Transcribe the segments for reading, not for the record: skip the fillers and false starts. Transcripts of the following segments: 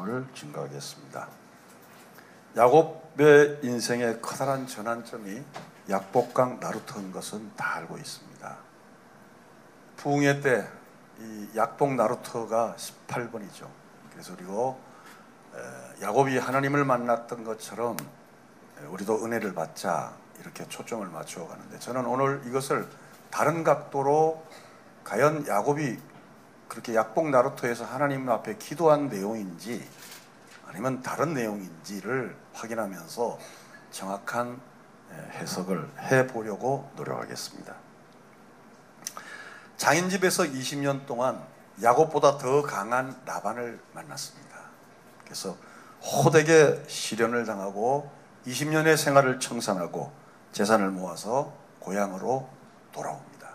말씀을 증거하겠습니다. 야곱의 인생의 커다란 전환점이 약복강 나루터인 것은 다 알고 있습니다. 부흥회 때 이 약복 나루터가 18번이죠. 그리고 야곱이 하나님을 만났던 것처럼 우리도 은혜를 받자 이렇게 초점을 맞추어 가는데, 저는 오늘 이것을 다른 각도로 과연 야곱이 그렇게 약복 나루터에서 하나님 앞에 기도한 내용인지 아니면 다른 내용인지를 확인하면서 정확한 해석을 해보려고 노력하겠습니다. 장인집에서 20년 동안 야곱보다 더 강한 라반을 만났습니다. 그래서 호되게 시련을 당하고 20년의 생활을 청산하고 재산을 모아서 고향으로 돌아옵니다.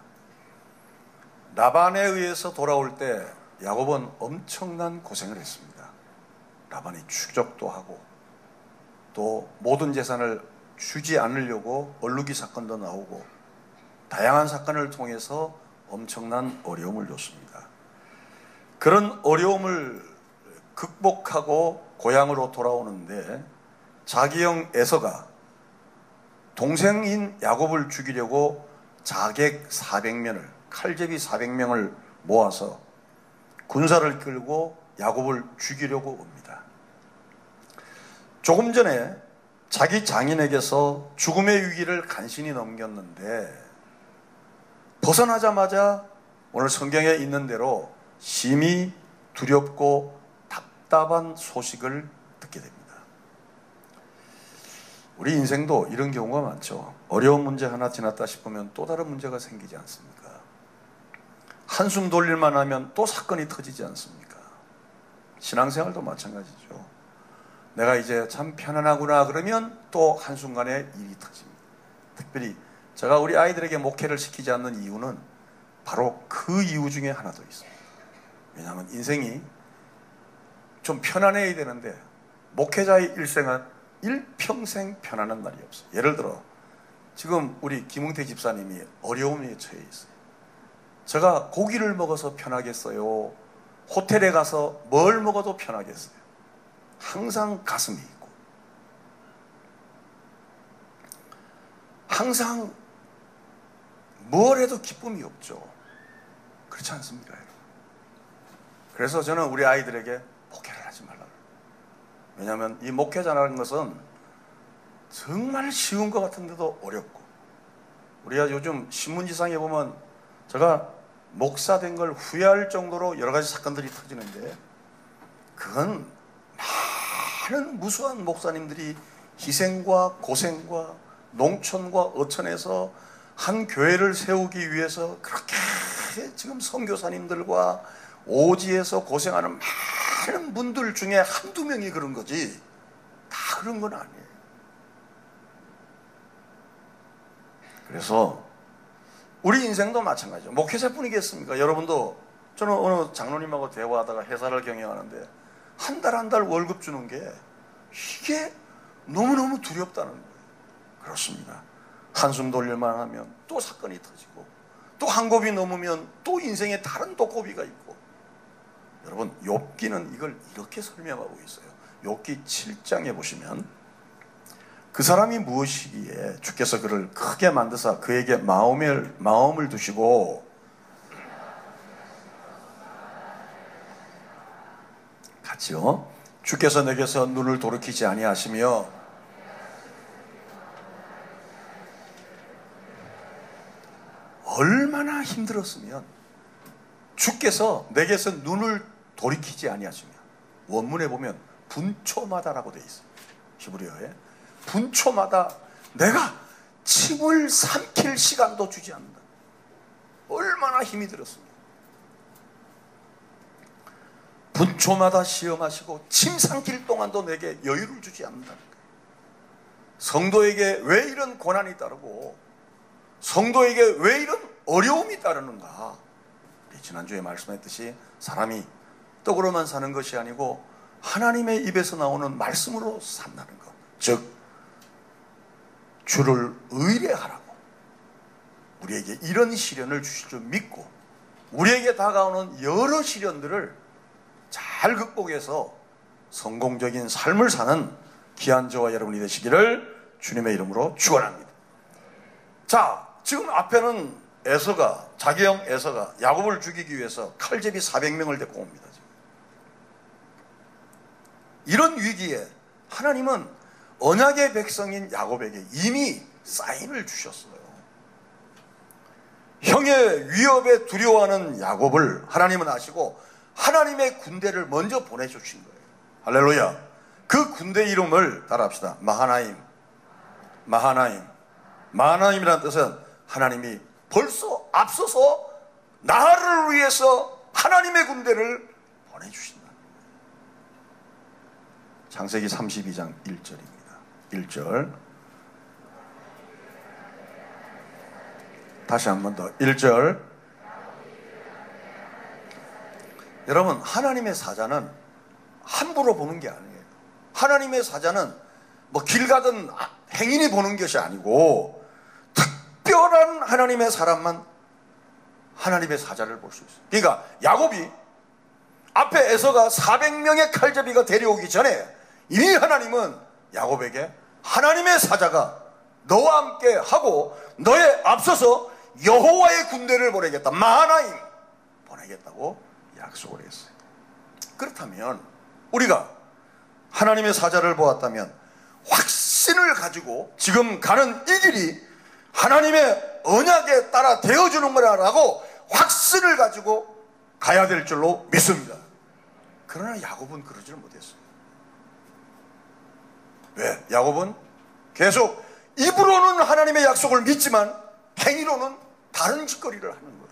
라반에 의해서 돌아올 때 야곱은 엄청난 고생을 했습니다. 라반이 추적도 하고 또 모든 재산을 주지 않으려고 얼룩이 사건도 나오고 다양한 사건을 통해서 엄청난 어려움을 줬습니다. 그런 어려움을 극복하고 고향으로 돌아오는데 자기 형 에서가 동생인 야곱을 죽이려고 자객 400명을, 칼제비 400명을 모아서 군사를 끌고 야곱을 죽이려고 옵니다. 조금 전에 자기 장인에게서 죽음의 위기를 간신히 넘겼는데 벗어나자마자 오늘 성경에 있는 대로 심히 두렵고 답답한 소식을 듣게 됩니다. 우리 인생도 이런 경우가 많죠. 어려운 문제 하나 지났다 싶으면 또 다른 문제가 생기지 않습니까? 한숨 돌릴만 하면 또 사건이 터지지 않습니까? 신앙생활도 마찬가지죠. 내가 이제 참 편안하구나 그러면 또 한순간에 일이 터집니다. 특별히 제가 우리 아이들에게 목회를 시키지 않는 이유는 바로 그 이유 중에 하나 더 있습니다. 왜냐하면 인생이 좀 편안해야 되는데 목회자의 일생은 일평생 편안한 날이 없어요. 예를 들어 지금 우리 김웅태 집사님이 어려움에 처해 있어요. 제가 고기를 먹어서 편하겠어요? 호텔에 가서 뭘 먹어도 편하겠어요? 항상 가슴이 있고 항상 뭘 해도 기쁨이 없죠. 그렇지 않습니까, 여러분? 그래서 저는 우리 아이들에게 목회를 하지 말라고. 왜냐하면 이 목회자라는 것은 정말 쉬운 것 같은데도 어렵고, 우리가 요즘 신문지상에 보면 제가 목사 된 걸 후회할 정도로 여러 가지 사건들이 터지는데, 그건 많은 무수한 목사님들이 희생과 고생과 농촌과 어촌에서 한 교회를 세우기 위해서 그렇게 지금 선교사님들과 오지에서 고생하는 많은 분들 중에 한두 명이 그런 거지 다 그런 건 아니에요. 그래서 우리 인생도 마찬가지죠. 목회자뿐이겠습니까? 여러분도, 저는 어느 장로님하고 대화하다가 회사를 경영하는데 한 달 한 달 월급 주는 게 이게 너무너무 두렵다는 거예요. 그렇습니다. 한숨 돌릴만 하면 또 사건이 터지고 또 한 곱이 넘으면 또 인생에 다른 또 고비가 있고. 여러분, 욥기는 이걸 이렇게 설명하고 있어요. 욥기 7장에 보시면 그 사람이 무엇이기에 주께서 그를 크게 만드사 그에게 마음을 두시고 같이요. 주께서 내게서 눈을 돌이키지 아니하시며 얼마나 힘들었으면 주께서 내게서 눈을 돌이키지 아니하시며, 원문에 보면 분초마다라고 되어 있어요. 히브리어에 분초마다 내가 침을 삼킬 시간도 주지 않는다. 얼마나 힘이 들었습니까? 분초마다 시험하시고 침 삼킬 동안도 내게 여유를 주지 않는다는 거예요. 성도에게 왜 이런 고난이 따르고 성도에게 왜 이런 어려움이 따르는가? 지난주에 말씀했듯이 사람이 떡으로만 사는 것이 아니고 하나님의 입에서 나오는 말씀으로 산다는 것, 즉 주를 의뢰하라고, 우리에게 이런 시련을 주실 줄 믿고 우리에게 다가오는 여러 시련들을 잘 극복해서 성공적인 삶을 사는 귀한 저와 여러분이 되시기를 주님의 이름으로 축원합니다. 자, 지금 앞에는 에서가, 자기형 에서가 야곱을 죽이기 위해서 칼제비 400명을 데리고 옵니다. 지금. 이런 위기에 하나님은 언약의 백성인 야곱에게 이미 사인을 주셨어요. 형의 위협에 두려워하는 야곱을 하나님은 아시고 하나님의 군대를 먼저 보내주신 거예요. 할렐루야. 그 군대 이름을 따라합시다. 마하나임. 마하나임. 마하나임이라는 뜻은 하나님이 벌써 앞서서 나를 위해서 하나님의 군대를 보내주신다. 창세기 32장 1절입니다. 1절. 다시 한 번 더. 1절. 여러분, 하나님의 사자는 함부로 보는 게 아니에요. 하나님의 사자는 뭐 길 가던 행인이 보는 것이 아니고 특별한 하나님의 사람만 하나님의 사자를 볼 수 있어요. 그러니까 야곱이 앞에 에서가 400명의 칼제비가 데려오기 전에 이미 하나님은 야곱에게 하나님의 사자가 너와 함께 하고 너의 앞서서 여호와의 군대를 보내겠다. 마하나임 보내겠다고 약속을 했어요. 그렇다면 우리가 하나님의 사자를 보았다면 확신을 가지고 지금 가는 이 길이 하나님의 언약에 따라 되어주는 거라고 확신을 가지고 가야 될 줄로 믿습니다. 그러나 야곱은 그러지를 못했어요. 왜? 야곱은 계속 입으로는 하나님의 약속을 믿지만 행위로는 다른 짓거리를 하는 거예요.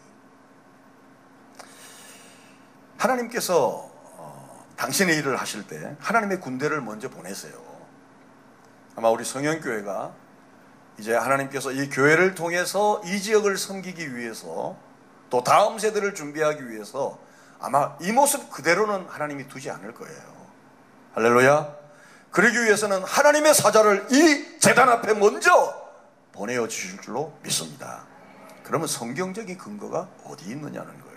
하나님께서 당신의 일을 하실 때 하나님의 군대를 먼저 보내세요. 아마 우리 성현교회가 이제 하나님께서 이 교회를 통해서 이 지역을 섬기기 위해서 또 다음 세대를 준비하기 위해서 아마 이 모습 그대로는 하나님이 두지 않을 거예요. 할렐루야. 그러기 위해서는 하나님의 사자를 이 제단 앞에 먼저 보내어 주실 줄로 믿습니다. 그러면 성경적인 근거가 어디 있느냐는 거예요.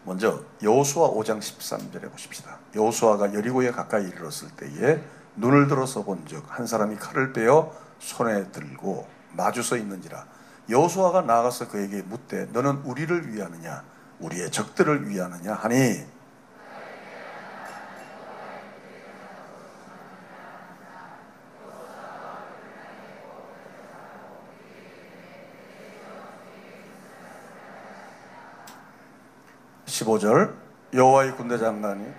먼저 여호수아 5장 13절에 보십시다. 여호수아가 여리고에 가까이 이르렀을 때에 눈을 들어서 본즉 한 사람이 칼을 빼어 손에 들고 마주서 있는지라. 여호수아가 나아가서 그에게 묻되 너는 우리를 위하느냐 우리의 적들을 위하느냐 하니 (15절) 여호와의 군대 장관이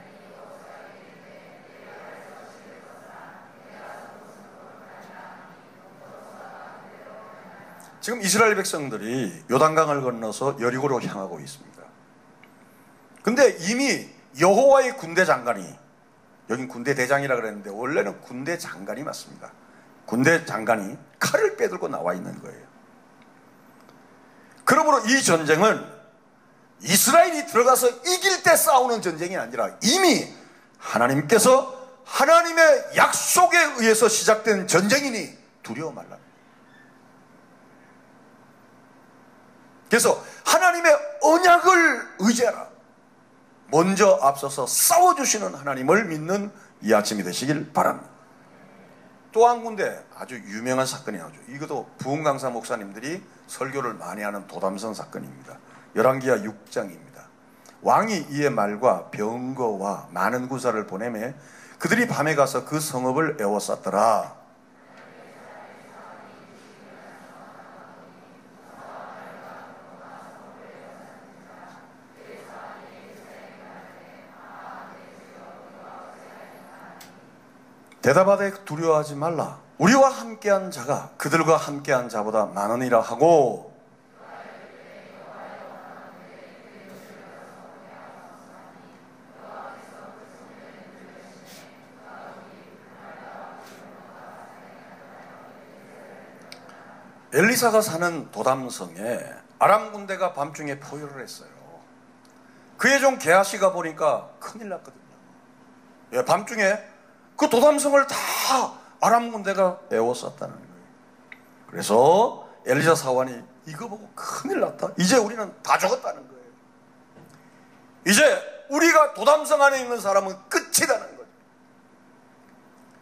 지금 이스라엘 백성들이 요단강을 건너서 여리고로 향하고 있습니다. 근데 이미 여호와의 군대 장관이, 여긴 군대 대장이라 그랬는데 원래는 군대 장관이 맞습니다. 군대 장관이 칼을 빼들고 나와 있는 거예요. 그러므로 이 전쟁은 이스라엘이 들어가서 이길 때 싸우는 전쟁이 아니라 이미 하나님께서 하나님의 약속에 의해서 시작된 전쟁이니 두려워 말라. 그래서 하나님의 언약을 의지하라. 먼저 앞서서 싸워주시는 하나님을 믿는 이 아침이 되시길 바랍니다. 또 한 군데 아주 유명한 사건이 나오죠. 이것도 부흥강사 목사님들이 설교를 많이 하는 도담선 사건입니다. 열왕기하 6장입니다. 왕이 이에 말과 병거와 많은 군사를 보내매 그들이 밤에 가서 그 성읍을 에워쌌더라. 대답하되 두려워하지 말라. 우리와 함께한 자가 그들과 함께한 자보다 많으니라 하고 엘리사가 사는 도담성에 아람 군대가 밤중에 포효를 했어요. 그의 종 게하시가 보니까 큰일 났거든요. 예, 밤중에 그 도담성을 다 아람 군대가 에워쌌다는 거예요. 그래서 엘리사 사환이 이거 보고 큰일 났다. 이제 우리는 다 죽었다는 거예요. 이제 우리가 도담성 안에 있는 사람은 끝이라는 거예요.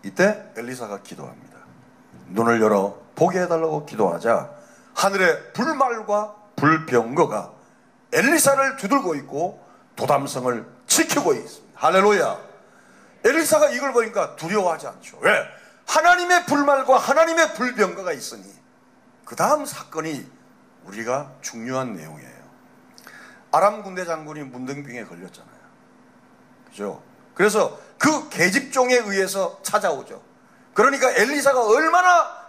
이때 엘리사가 기도합니다. 눈을 열어 보게 해달라고 기도하자 하늘의 불말과 불병거가 엘리사를 두들고 있고 도담성을 지키고 있습니다. 할렐루야. 엘리사가 이걸 보니까 두려워하지 않죠. 왜? 하나님의 불말과 하나님의 불병거가 있으니. 그 다음 사건이 우리가 중요한 내용이에요. 아람 군대 장군이 문둥병에 걸렸잖아요. 그죠? 그래서 그 계집종에 의해서 찾아오죠. 그러니까 엘리사가 얼마나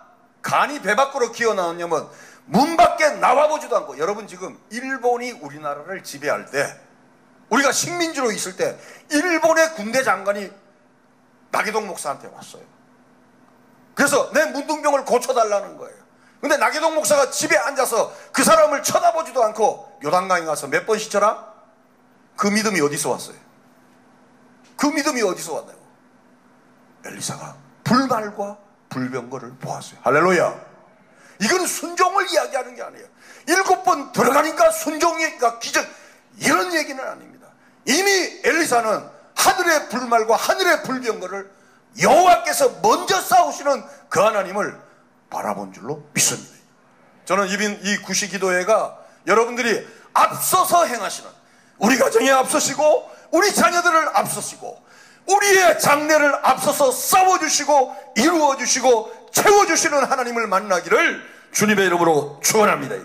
간이 배 밖으로 기어나왔냐면 문 밖에 나와보지도 않고, 여러분 지금 일본이 우리나라를 지배할 때, 우리가 식민지로 있을 때 일본의 군대 장관이 나계동 목사한테 왔어요. 그래서 내 문둥병을 고쳐달라는 거예요. 근데 나계동 목사가 집에 앉아서 그 사람을 쳐다보지도 않고 요단강에 가서 몇 번 씻어라? 그 믿음이 어디서 왔어요? 그 믿음이 어디서 왔나요? 엘리사가 불말과 불병거를 보았어요. 할렐루야. 이건 순종을 이야기하는 게 아니에요. 7번 들어가니까 순종이니까 기적, 이런 얘기는 아닙니다. 이미 엘리사는 하늘의 불말과 하늘의 불병거를 여호와께서 먼저 싸우시는 그 하나님을 바라본 줄로 믿습니다. 저는 이 구시기도회가 여러분들이 앞서서 행하시는, 우리 가정에 앞서시고 우리 자녀들을 앞서시고 우리의 장래를 앞서서 싸워주시고 이루어주시고 채워주시는 하나님을 만나기를 주님의 이름으로 축원합니다.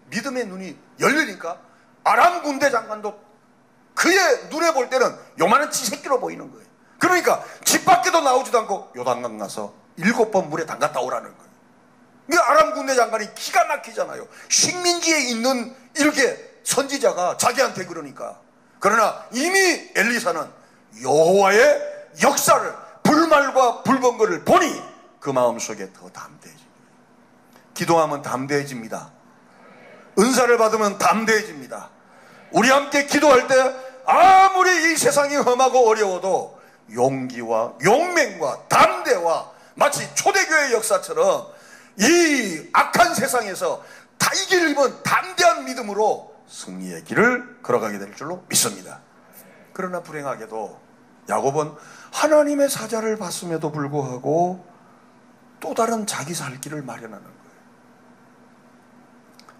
믿음의 눈이 열리니까 아람 군대 장관도 그의 눈에 볼 때는 요만한 쥐새끼로 보이는 거예요. 그러니까 집 밖에도 나오지도 않고 요단강 가서 7번 물에 담갔다 오라는 거예요. 이 아람 군대 장관이 기가 막히잖아요. 식민지에 있는 이렇게 선지자가 자기한테 그러니까. 그러나 이미 엘리사는 여호와의 역사를, 불말과 불병거를 보니 그 마음속에 더 담대해집니다. 기도하면 담대해집니다. 은사를 받으면 담대해집니다. 우리 함께 기도할 때 아무리 이 세상이 험하고 어려워도 용기와 용맹과 담대와 마치 초대교회 역사처럼 이 악한 세상에서 다 이길 힘은 담대한 믿음으로 승리의 길을 걸어가게 될 줄로 믿습니다. 그러나 불행하게도 야곱은 하나님의 사자를 봤음에도 불구하고 또 다른 자기 살 길을 마련하는 거예요.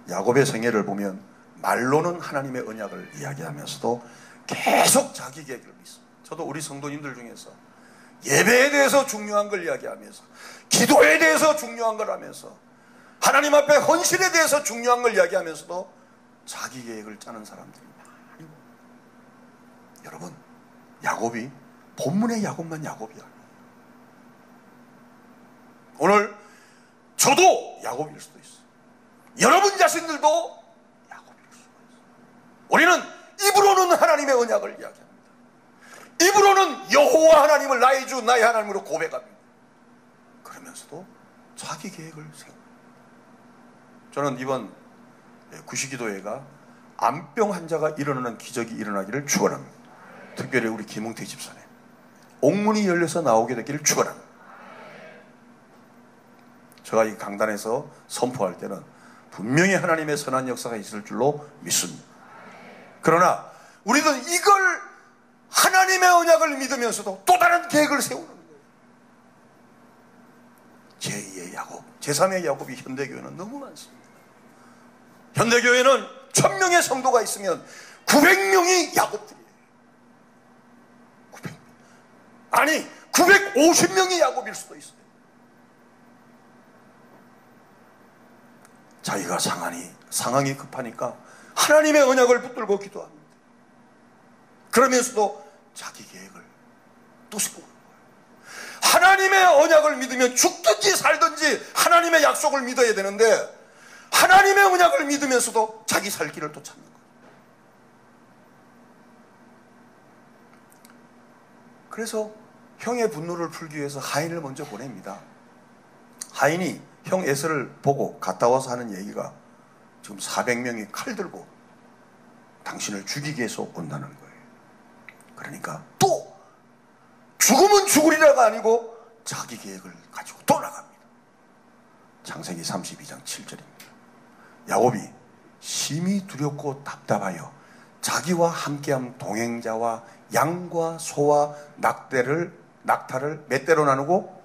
야곱의 생애를 보면 말로는 하나님의 언약을 이야기하면서도 계속 자기 계획을 믿습니다. 저도 우리 성도님들 중에서 예배에 대해서 중요한 걸 이야기하면서, 기도에 대해서 중요한 걸 하면서, 하나님 앞에 헌신에 대해서 중요한 걸 이야기하면서도 자기 계획을 짜는 사람들입니다. 여러분, 야곱이 본문의 야곱만 야곱이 아니에요. 오늘 저도 야곱일 수도 있어요. 여러분 자신들도 야곱일 수가 있어요. 우리는 입으로는 하나님의 언약을 이야기합니다. 입으로는 여호와 하나님을 나의 주 나의 하나님으로 고백합니다. 그러면서도 자기 계획을 세웁니다. 저는 이번 구시기도회가 암병 환자가 일어나는 기적이 일어나기를 축원합니다. 특별히 우리 김웅태 집사님 옥문이 열려서 나오게 되기를 축원합니다. 제가 이 강단에서 선포할 때는 분명히 하나님의 선한 역사가 있을 줄로 믿습니다. 그러나 우리는 이걸 하나님의 언약을 믿으면서도 또 다른 계획을 세우는 거예요. 제2의 야곱, 제3의 야곱이 현대교회는 너무 많습니다. 현대교회는 1000명의 성도가 있으면 900명이 야곱들이에요. 900명. 아니 950명이 야곱일 수도 있어요. 자기가 상황이 급하니까 하나님의 언약을 붙들고 기도합니다. 그러면서도 자기 계획을 또 세우는 거예요. 하나님의 언약을 믿으면 죽든지 살든지 하나님의 약속을 믿어야 되는데 하나님의 언약을 믿으면서도 자기 살 길을 또 찾는 거예요. 그래서 형의 분노를 풀기 위해서 하인을 먼저 보냅니다. 하인이 형 에서를 보고 갔다 와서 하는 얘기가 지금 400명이 칼 들고 당신을 죽이기 위해서 온다는 거예요. 그러니까 또 죽으면 죽으리라가 아니고 자기 계획을 가지고 또 나갑니다. 창세기 32장 7절입니다. 야곱이 심히 두렵고 답답하여 자기와 함께한 동행자와 양과 소와 낙타를 몇 대로 나누고?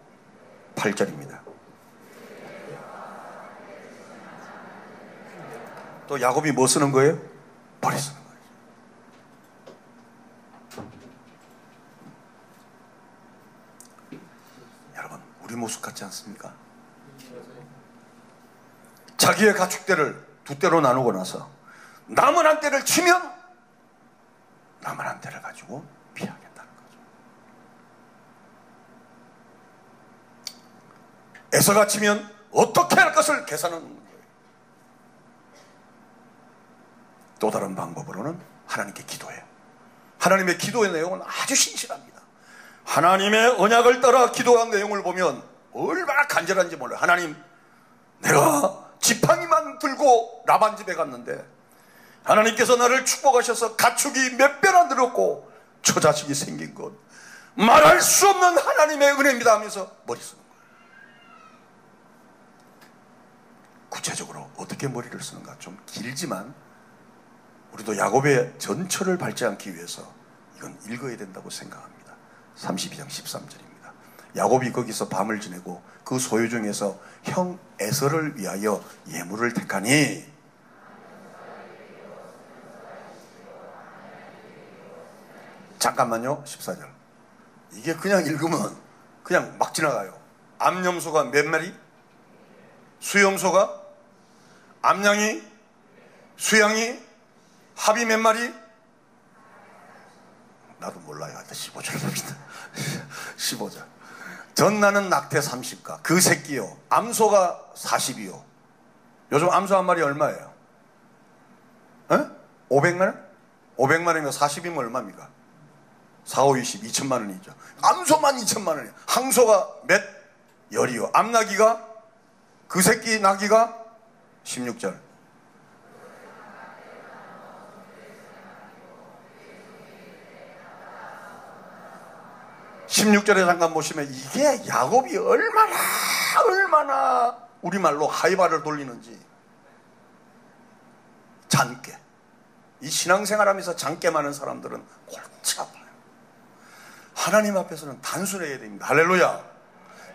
8절입니다. 또 야곱이 뭐 쓰는 거예요? 머리 쓰는 거예요. 여러분, 우리 모습 같지 않습니까? 자기의 가축대를 두 대로 나누고 나서 남은 한 대를 치면 남은 한 대를 가지고 피하겠다는 거죠. 에서가 치면 어떻게 할 것을 계산하는 거예요. 또 다른 방법으로는 하나님께 기도해요. 하나님의 기도의 내용은 아주 신실합니다. 하나님의 언약을 따라 기도한 내용을 보면 얼마나 간절한지 몰라요. 하나님, 내가 지팡이만 들고 라반 집에 갔는데 하나님께서 나를 축복하셔서 가축이 몇 배나 늘었고 처자식이 생긴 것 말할 수 없는 하나님의 은혜입니다 하면서 머리 쓰는 거예요. 구체적으로 어떻게 머리를 쓰는가? 좀 길지만 우리도 야곱의 전철을 밟지 않기 위해서 이건 읽어야 된다고 생각합니다. 32장 13절입니다. 야곱이 거기서 밤을 지내고 그 소유 중에서 형 에서를 위하여 예물을 택하니, 잠깐만요. 14절. 이게 그냥 읽으면 그냥 막 지나가요. 암염소가 몇 마리? 수염소가? 암양이? 수양이? 합이 몇 마리? 나도 몰라요. 하여튼 15절 봅시다. 15절. 전나는 낙태 30가 그 새끼요 암소가 40이요. 요즘 암소 한 마리 얼마예요? 500만 원? 500만 원이면 40이면 얼마입니까? 4, 5, 20, 2천만 원이죠. 암소만 2천만 원이에요. 항소가 몇? 열이요. 암나기가? 그 새끼 나기가? 16절. 16절에 잠깐 보시면 이게 야곱이 얼마나 우리말로 하이바를 돌리는지. 잔깨. 이 신앙생활하면서 잔깨 많은 사람들은 골치 아파요. 하나님 앞에서는 단순해야 됩니다. 할렐루야.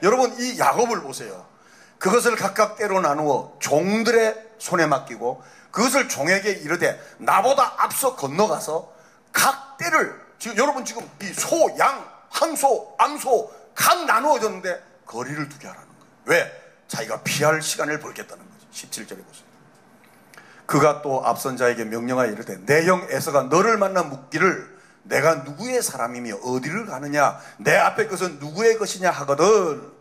여러분, 이 야곱을 보세요. 그것을 각각 때로 나누어 종들의 손에 맡기고 그것을 종에게 이르되 나보다 앞서 건너가서 각 때를, 지금 여러분 지금 이 소, 양, 항소, 암소 각 나누어졌는데 거리를 두게 하라는 거예요. 왜? 자기가 피할 시간을 벌겠다는 거죠. 17절에 보세요. 그가 또 앞선 자에게 명령하여 이르되 내 형 에서가 너를 만나 묻기를 내가 누구의 사람이며 어디를 가느냐, 내 앞에 것은 누구의 것이냐 하거든.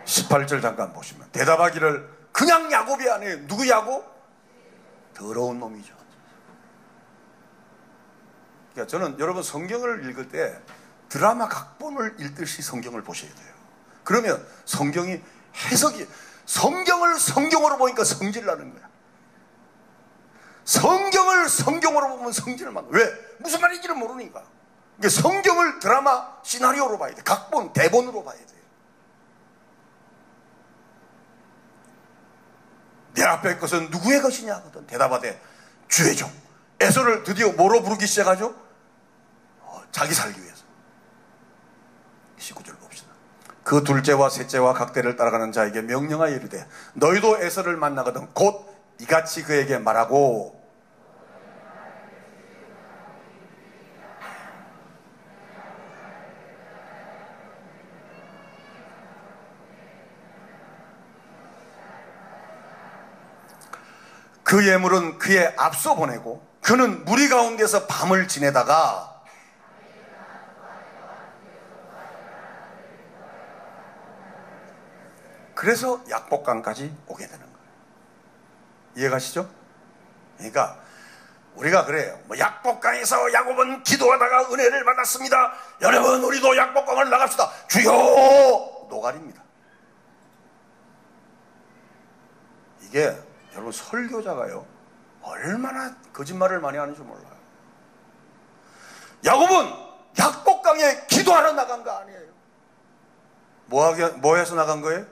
(18절) 잠깐 보시면 대답하기를 그냥 야곱이 아니에요. 누구 야곱? 더러운 놈이죠. 그러니까 저는 여러분 성경을 읽을 때 드라마 각본을 읽듯이 성경을 보셔야 돼요. 그러면 성경이 해석이, 성경을 성경으로 보니까 성질 나는 거야. 성경을 성경으로 보면 성질을 만나. 왜? 무슨 말인지를 모르니까. 그러니까 성경을 드라마 시나리오로 봐야 돼. 각본, 대본으로 봐야 돼. 내 앞에 것은 누구의 것이냐 하거든. 대답하되 주의 종 에서를 드디어 뭐로 부르기 시작하죠? 자기 살기 위해서. 19절 봅시다. 그 둘째와 셋째와 각대를 따라가는 자에게 명령하여 이르되 너희도 에서를 만나거든 곧 이같이 그에게 말하고, 그 예물은 그의 앞서 보내고 그는 무리 가운데서 밤을 지내다가 그래서 약복강까지 오게 되는 거예요. 이해가시죠? 그러니까 우리가 그래요. 뭐 약복강에서 야곱은 기도하다가 은혜를 받았습니다. 여러분 우리도 약복강을 나갑시다. 주여! 노가리입니다. 이게 여러분 설교자가요 얼마나 거짓말을 많이 하는지 몰라요. 야곱은 약복강에 기도하러 나간 거 아니에요. 뭐 해서 나간 거예요?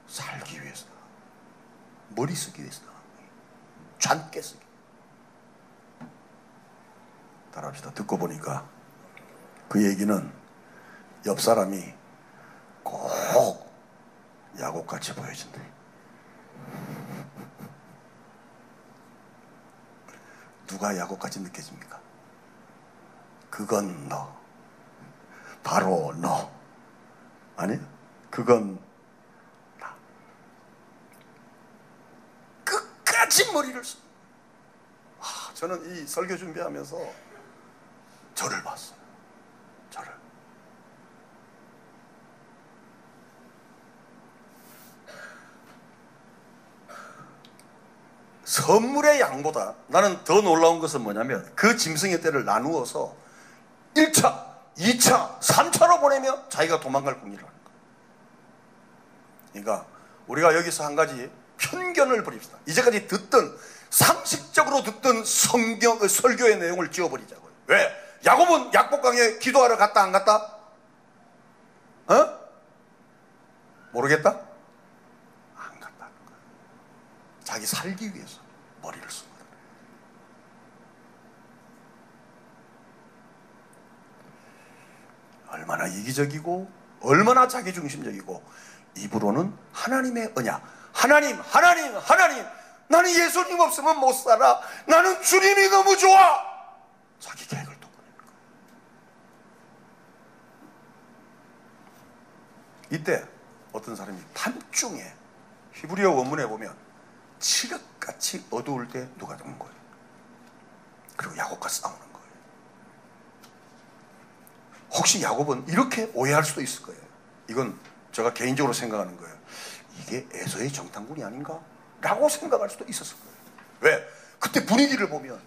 살기 위해서 나간 거예요. 머리 쓰기 위해서 나간 거예요. 잔깨 쓰기. 따라합시다. 듣고 보니까 그 얘기는 옆 사람이 꼭 야곱같이 보여진대. 누가 야곱같이 느껴집니까? 그건 너, 바로 너. 아니, 그건 나. 끝까지 머리를 써. 저는 이 설교 준비하면서 저를 봤어요. 저를. 선물의 양보다 나는 더 놀라운 것은 뭐냐면 그 짐승의 떼를 나누어서 1차, 2차, 3차로 보내며 자기가 도망갈 궁리를 하는 거예요. 그러니까 우리가 여기서 한 가지 편견을 버립시다. 이제까지 듣던, 상식적으로 듣던 성경, 설교의 내용을 지워버리자고요. 왜? 야곱은 약복강에 기도하러 갔다 안 갔다? 모르겠다? 안 갔다는 거예요. 자기 살기 위해서 머리를 쓴 거예요. 얼마나 이기적이고 얼마나 자기중심적이고 입으로는 하나님의 언약, 하나님, 하나님, 하나님, 나는 예수님 없으면 못 살아, 나는 주님이 너무 좋아, 자기 계획을 또 보내는 거예요. 이때 어떤 사람이 밤중에, 히브리어 원문에 보면 칠흑같이 어두울 때 누가 온 거예요. 그리고 야곱과 싸우는 거예요. 혹시 야곱은 이렇게 오해할 수도 있을 거예요. 이건 제가 개인적으로 생각하는 거예요. 이게 에서의 정탐꾼이 아닌가? 라고 생각할 수도 있었을 거예요. 왜? 그때 분위기를 보면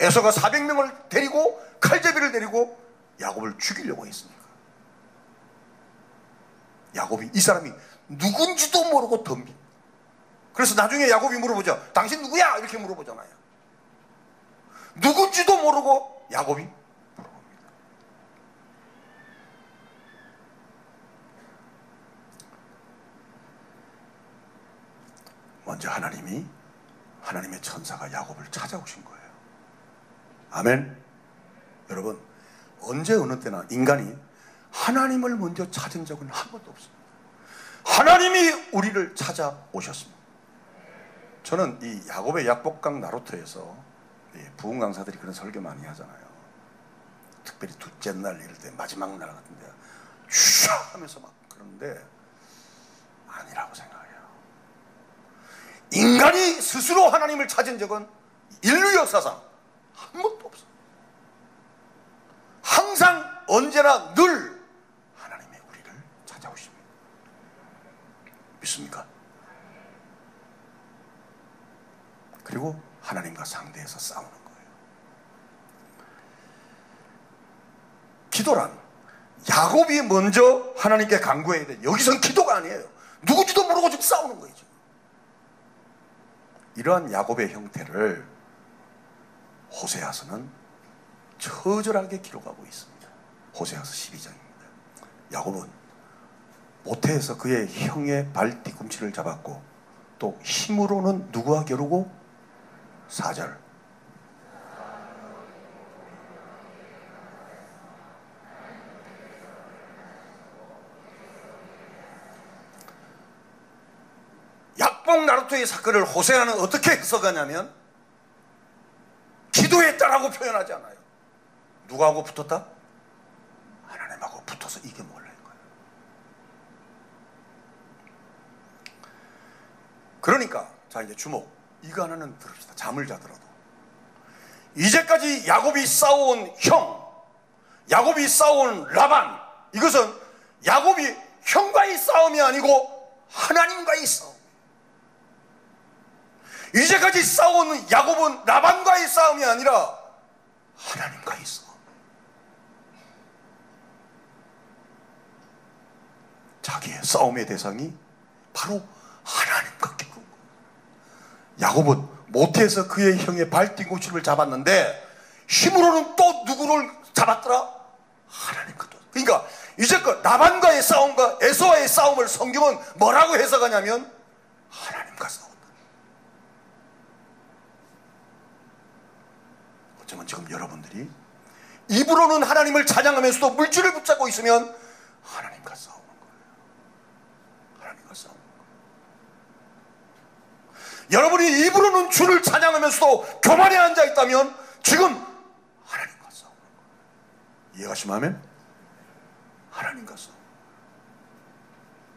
에서가 400명을 데리고 칼제비를 데리고 야곱을 죽이려고 했으니까. 야곱이, 이 사람이 누군지도 모르고 덤비. 그래서 나중에 야곱이 물어보죠. 당신 누구야? 이렇게 물어보잖아요. 누군지도 모르고 야곱이 물어봅니다. 먼저 하나님의 천사가 야곱을 찾아오신 거예요. 아멘. 여러분, 언제 어느 때나 인간이 하나님을 먼저 찾은 적은 한 번도 없습니다. 하나님이 우리를 찾아오셨습니다. 저는 이 야곱의 약복강 나루터에서 부흥 강사들이 그런 설교 많이 하잖아요. 특별히 둘째 날 이럴 때, 마지막 날 같은데 슈 하면서 막 그러는데 아니라고 생각해요. 인간이 스스로 하나님을 찾은 적은 인류 역사상 한 번도 없어요. 항상 언제나 늘 하나님이 우리를 찾아오십니다. 믿습니까? 그리고 하나님과 상대해서 싸우는 거예요. 기도란 야곱이 먼저 하나님께 간구해야 돼. 여기선 기도가 아니에요. 누구지도 모르고 지금 싸우는 거예요. 이러한 야곱의 형태를 호세아서는 처절하게 기록하고 있습니다. 호세아서 12장입니다. 야곱은 모태에서 그의 형의 발 뒤꿈치를 잡았고 또 힘으로는 누구와 겨루고? 4절. 약복 나루토의 사건을 호세아는 어떻게 해석하냐면 기도했다라고 표현하지 않아요. 누구하고 붙었다? 하나님하고 붙어서 이겨먹으려는 거예요. 그러니까 자, 이제 주목. 이거 하나는 들읍시다. 잠을 자더라도 이제까지 야곱이 싸워온 형, 야곱이 싸워온 라반, 이것은 야곱이 형과의 싸움이 아니고 하나님과의 싸움. 이제까지 싸워온 야곱은 라반과의 싸움이 아니라 하나님과의 싸움. 자기의 싸움의 대상이 바로 하나님과 겨룬 거예요. 야곱은 모태에서 그의 형의 발뒤꿈치를 잡았는데 힘으로는 또 누구를 잡았더라? 하나님과. 그러니까 이제껏 라반과의 싸움과 에서와의 싸움을 성경은 뭐라고 해석하냐면 하나님과 싸운다. 어쩌면 지금 여러분들이 입으로는 하나님을 찬양하면서도 물질을 붙잡고 있으면 하나님과 싸우는 거예요. 하나님과 싸우는 거예요. 여러분이 입으로는 주를 찬양하면서도 교만에 앉아 있다면 지금 하나님과 싸우는 거예요. 이해가시면 하나님과 싸우는 거예요.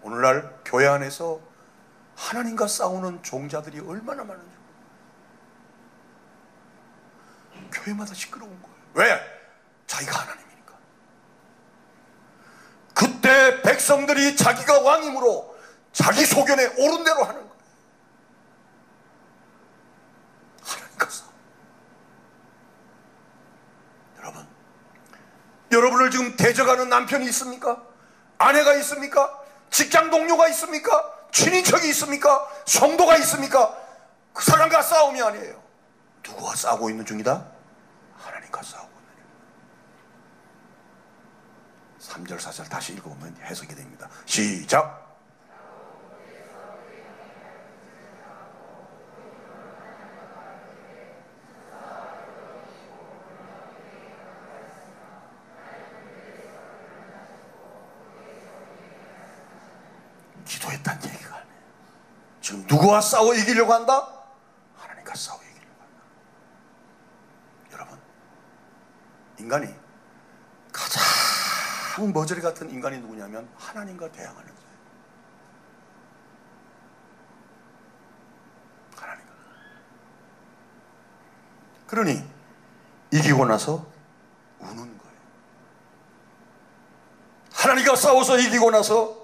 오늘날 교회 안에서 하나님과 싸우는 종자들이 얼마나 많은지 교회마다 시끄러운 거예요. 왜? 자기가 하나님이니까. 그때 백성들이 자기가 왕이므로 자기 소견에 옳은 대로 하는 거예요. 하나님과 싸워. 여러분을 지금 대적하는 남편이 있습니까? 아내가 있습니까? 직장 동료가 있습니까? 친인척이 있습니까? 성도가 있습니까? 그 사람과 싸움이 아니에요. 누구와 싸우고 있는 중이다? 하나님과 싸우고 있는 중이다. 3절 4절 다시 읽어보면 해석이 됩니다. 시작. 기도했다는 얘기가 아니에요. 지금 누구와 싸워 이기려고 한다? 하나님과 싸워 이기려고 한다. 여러분, 인간이 가장 머저리 같은 인간이 누구냐면 하나님과 대항하는 거예요. 하나님과. 그러니 이기고 나서 우는 거예요. 하나님과 싸워서 이기고 나서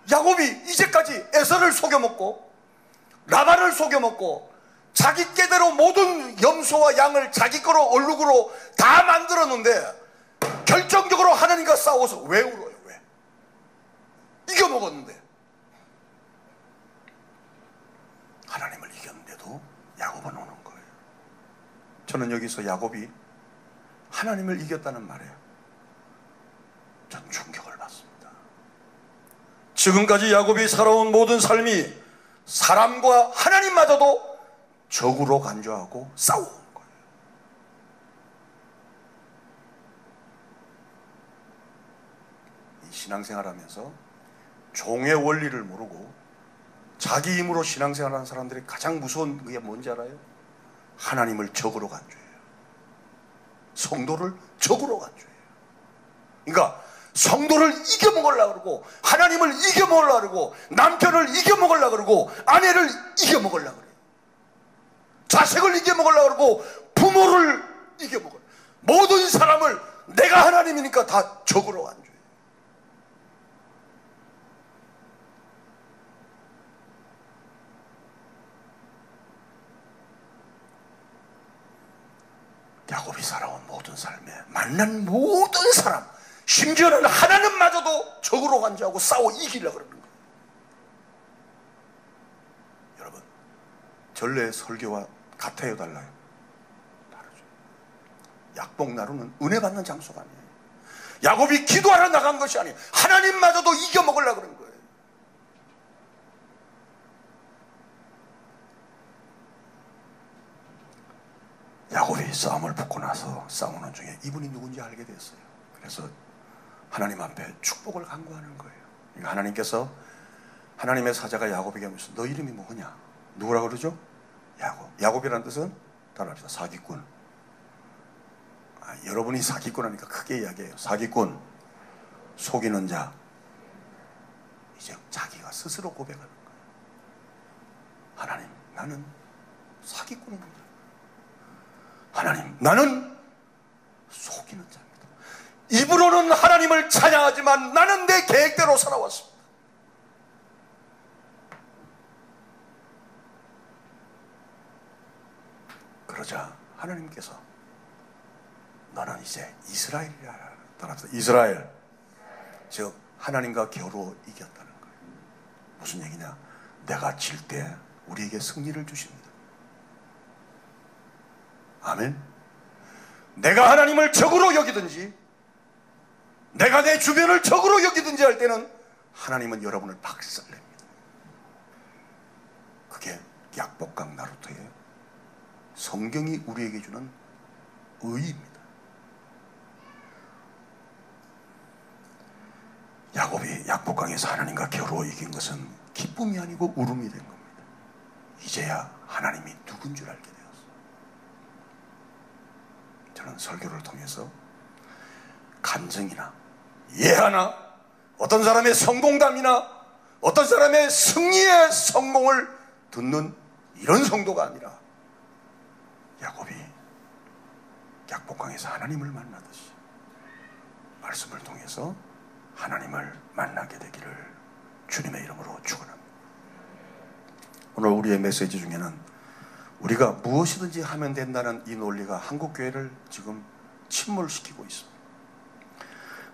야곱이 이제까지 에서를 속여먹고 라반을 속여먹고 자기 께대로 모든 염소와 양을 자기 거로 얼룩으로 다 만들었는데 결정적으로 하나님과 싸워서 왜 울어요? 왜? 이겨먹었는데. 하나님을 이겼는데도 야곱은 우는 거예요. 저는 여기서 야곱이 하나님을 이겼다는 말에 전 충격을 받습니다. 지금까지 야곱이 살아온 모든 삶이 사람과 하나님마저도 적으로 간주하고 싸워온 거예요. 이 신앙생활하면서 종의 원리를 모르고 자기 힘으로 신앙생활하는 사람들이 가장 무서운 게 뭔지 알아요? 하나님을 적으로 간주해요. 성도를 적으로 간주해요. 그러니까 성도를 이겨먹으려고 그러고 하나님을 이겨먹으려고 그러고 남편을 이겨먹으려고 그러고 아내를 이겨먹으려고 그래요. 자식을 이겨먹으려고 그러고 부모를 이겨먹으려고. 모든 사람을 내가 하나님이니까 다 적으로 간주해요. 야곱이 살아온 모든 삶에 만난 모든 사람, 심지어는 하나님마저도 적으로 간주하고 싸워 이기려고 그러는 거예요. 여러분, 전례 설교와 같아요, 달라요? 다르죠. 약복 나루는 은혜 받는 장소가 아니에요. 야곱이 기도하러 나간 것이 아니에요. 하나님마저도 이겨먹으려고 그런 거예요. 야곱이 싸움을 붙고 나서 싸우는 중에 이분이 누군지 알게 됐어요. 그래서 하나님 앞에 축복을 간구하는 거예요. 그러니까 하나님께서 하나님의 사자가 야곱에게 하면서 너 이름이 뭐냐? 누구라 그러죠? 야곱. 야곱이라는 뜻은 따라합시다. 사기꾼. 여러분이 사기꾼 하니까 크게 이야기해요. 사기꾼, 속이는 자. 이제 자기가 스스로 고백하는 거예요. 하나님, 나는 사기꾼입니다. 하나님, 나는 속이는 자입니다. 입으로는 하나님을 찬양하지만 나는 내 계획대로 살아왔습니다. 그러자 하나님께서 너는 이제 이스라엘이라. 따라서 이스라엘, 즉 하나님과 겨루 이겼다는 거예요. 무슨 얘기냐? 내가 질 때 우리에게 승리를 주십니다. 아멘. 내가 하나님을 적으로 여기든지 내가 내 주변을 적으로 여기든지 할 때는 하나님은 여러분을 박살냅니다. 그게 약복강 나루토의 성경이 우리에게 주는 의입니다. 야곱이 약복강에서 하나님과 겨루어 이긴 것은 기쁨이 아니고 울음이 된 겁니다. 이제야 하나님이 누군 줄 알게 되었어요. 저는 설교를 통해서 간증이나 예하나 어떤 사람의 성공담이나 어떤 사람의 승리의 성공을 듣는 이런 성도가 아니라 야곱이 약복강에서 하나님을 만나듯이 말씀을 통해서 하나님을 만나게 되기를 주님의 이름으로 축원합니다. 오늘 우리의 메시지 중에는 우리가 무엇이든지 하면 된다는 이 논리가 한국교회를 지금 침몰시키고 있습니다.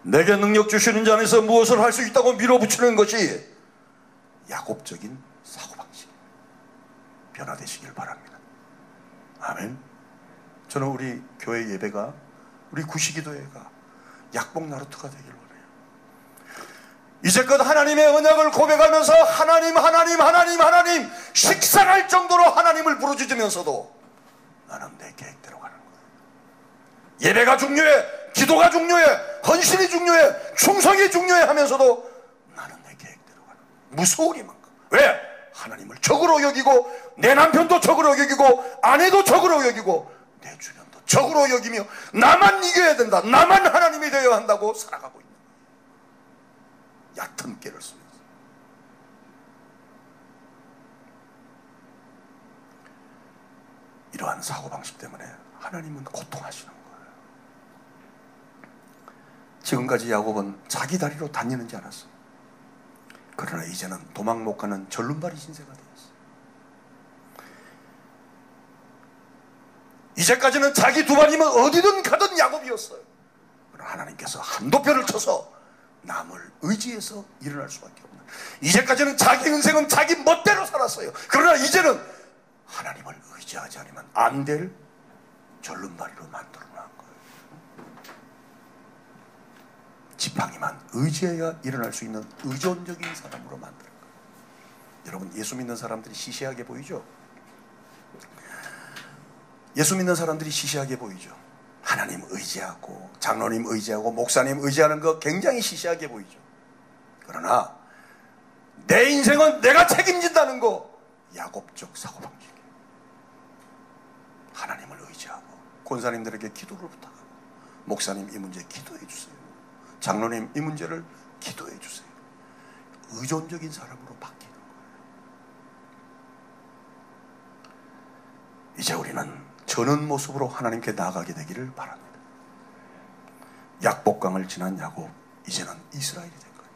내게 능력 주시는 자 안에서 무엇을 할 수 있다고 밀어붙이는 것이 야곱적인 사고방식입니다. 변화되시길 바랍니다. 아멘. 저는 우리 교회 예배가, 우리 구시기도회가 약복 나루터가 되길 원해요. 이제껏 하나님의 언약을 고백하면서 하나님 식상할 정도로 하나님을 부르짖으면서도 나는 내 계획대로 가는 거야. 예배가 중요해, 기도가 중요해, 헌신이 중요해, 충성이 중요해 하면서도 나는 내 계획대로 가는 거야. 무서우리만큼. 왜? 하나님을 적으로 여기고 내 남편도 적으로 여기고 아내도 적으로 여기고 내 주변도 적으로 여기며 나만 이겨야 된다, 나만 하나님이 되어야 한다고 살아가고 있는 거예요. 얕은 깨를 쓰면서. 이러한 사고방식 때문에 하나님은 고통하시는 거예요. 지금까지 야곱은 자기 다리로 다니는지 알았어요. 그러나 이제는 도망 못 가는 절름발이 신세가 되었어요. 이제까지는 자기 두 발이면 어디든 가던 야곱이었어요. 그러나 하나님께서 한도표를 쳐서 남을 의지해서 일어날 수밖에 없는, 이제까지는 자기 인생은 자기 멋대로 살았어요. 그러나 이제는 하나님을 의지하지 않으면 안 될 절름발이로 만들어 놓은 거예요. 지팡이만 의지해야 일어날 수 있는 의존적인 사람으로 만드는 거예요. 여러분, 예수 믿는 사람들이 시시하게 보이죠? 예수 믿는 사람들이 시시하게 보이죠? 하나님 의지하고 장로님 의지하고 목사님 의지하는 거 굉장히 시시하게 보이죠. 그러나 내 인생은 내가 책임진다는 거 야곱적 사고방식이에요. 하나님을 의지하고 권사님들에게 기도를 부탁하고, 목사님 이 문제 기도해 주세요, 장로님 이 문제를 기도해 주세요. 의존적인 사람으로 바뀌는 거예요. 이제 우리는 저는 모습으로 하나님께 나아가게 되기를 바랍니다. 약복강을 지난 야곱, 이제는 이스라엘이 된 거예요.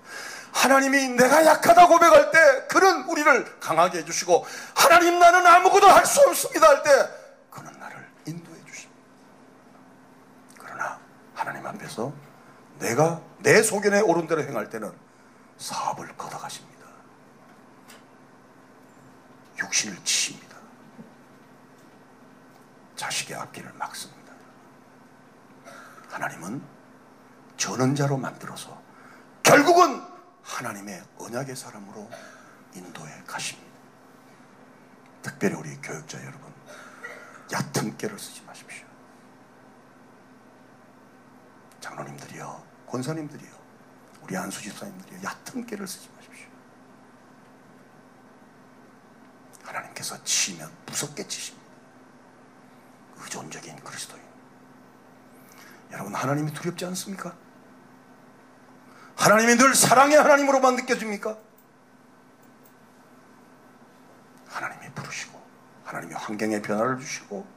하나님이 내가 약하다 고백할 때 그는 우리를 강하게 해주시고, 하나님 나는 아무것도 할 수 없습니다 할 때 그는 나를 인도해 주십니다. 그러나 하나님 앞에서 내가 내 소견에 옳은 대로 행할 때는 사업을 걷어가십니다. 육신을 치십니다. 자식의 앞길을 막습니다. 하나님은 전원자로 만들어서 결국은 하나님의 언약의 사람으로 인도해 가십니다. 특별히 우리 교육자 여러분, 얕은 깨를 쓰지 마십시오. 장로님들이요, 권사님들이요, 우리 안수 집사님들이요, 얕은 깨를 쓰지 마십시오. 하나님께서 치면 무섭게 치십니다. 의존적인 그리스도인. 여러분, 하나님이 두렵지 않습니까? 하나님이 늘 사랑의 하나님으로만 느껴집니까? 하나님이 부르시고 하나님이 환경에 변화를 주시고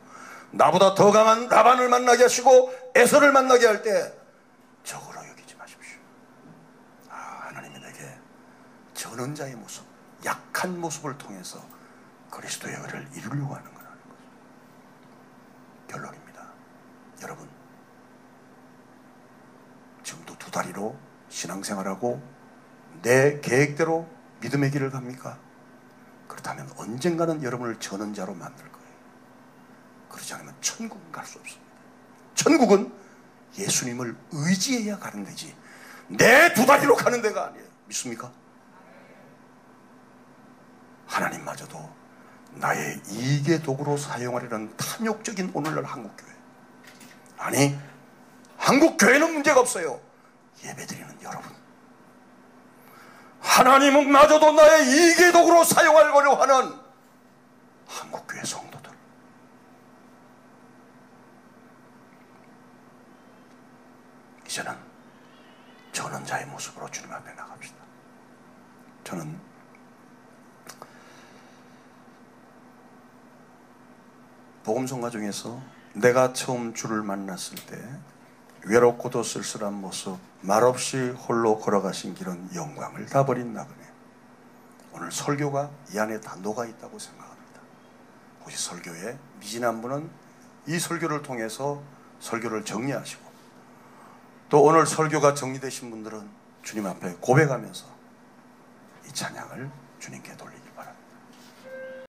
나보다 더 강한 라반을 만나게 하시고 에서를 만나게 할 때 적으로 여기지 마십시오. 하나님이 내게 전원자의 모습, 약한 모습을 통해서 그리스도의 의를 이루려고 하는 거라는 거죠. 결론입니다. 여러분, 지금도 두 다리로 신앙생활하고 내 계획대로 믿음의 길을 갑니까? 그렇다면 언젠가는 여러분을 전원자로 만들 거예요. 그렇지 않으면 천국은 갈 수 없습니다. 천국은 예수님을 의지해야 가는 데지 내 두 다리로 가는 데가 아니에요. 믿습니까? 하나님마저도 나의 이익의 도구로 사용하려는 탐욕적인 오늘날 한국교회, 아니, 한국 교회는 문제가 없어요. 예배드리는 여러분, 하나님은 마저도 나의 이익의 도구로 사용하려고 하는 한국 교회 성도들, 이제는 저는 자의 모습으로 주님 앞에 나갑시다. 저는 복음성가 중에서 내가 처음 주를 만났을 때 외롭고도 쓸쓸한 모습, 말없이 홀로 걸어가신 길은 영광을 다 버린 나그네. 오늘 설교가 이 안에 다 녹아 있다고 생각합니다. 혹시 설교에 미진한 분은 이 설교를 통해서 설교를 정리하시고, 또 오늘 설교가 정리되신 분들은 주님 앞에 고백하면서 이 찬양을 주님께 돌리기 바랍니다.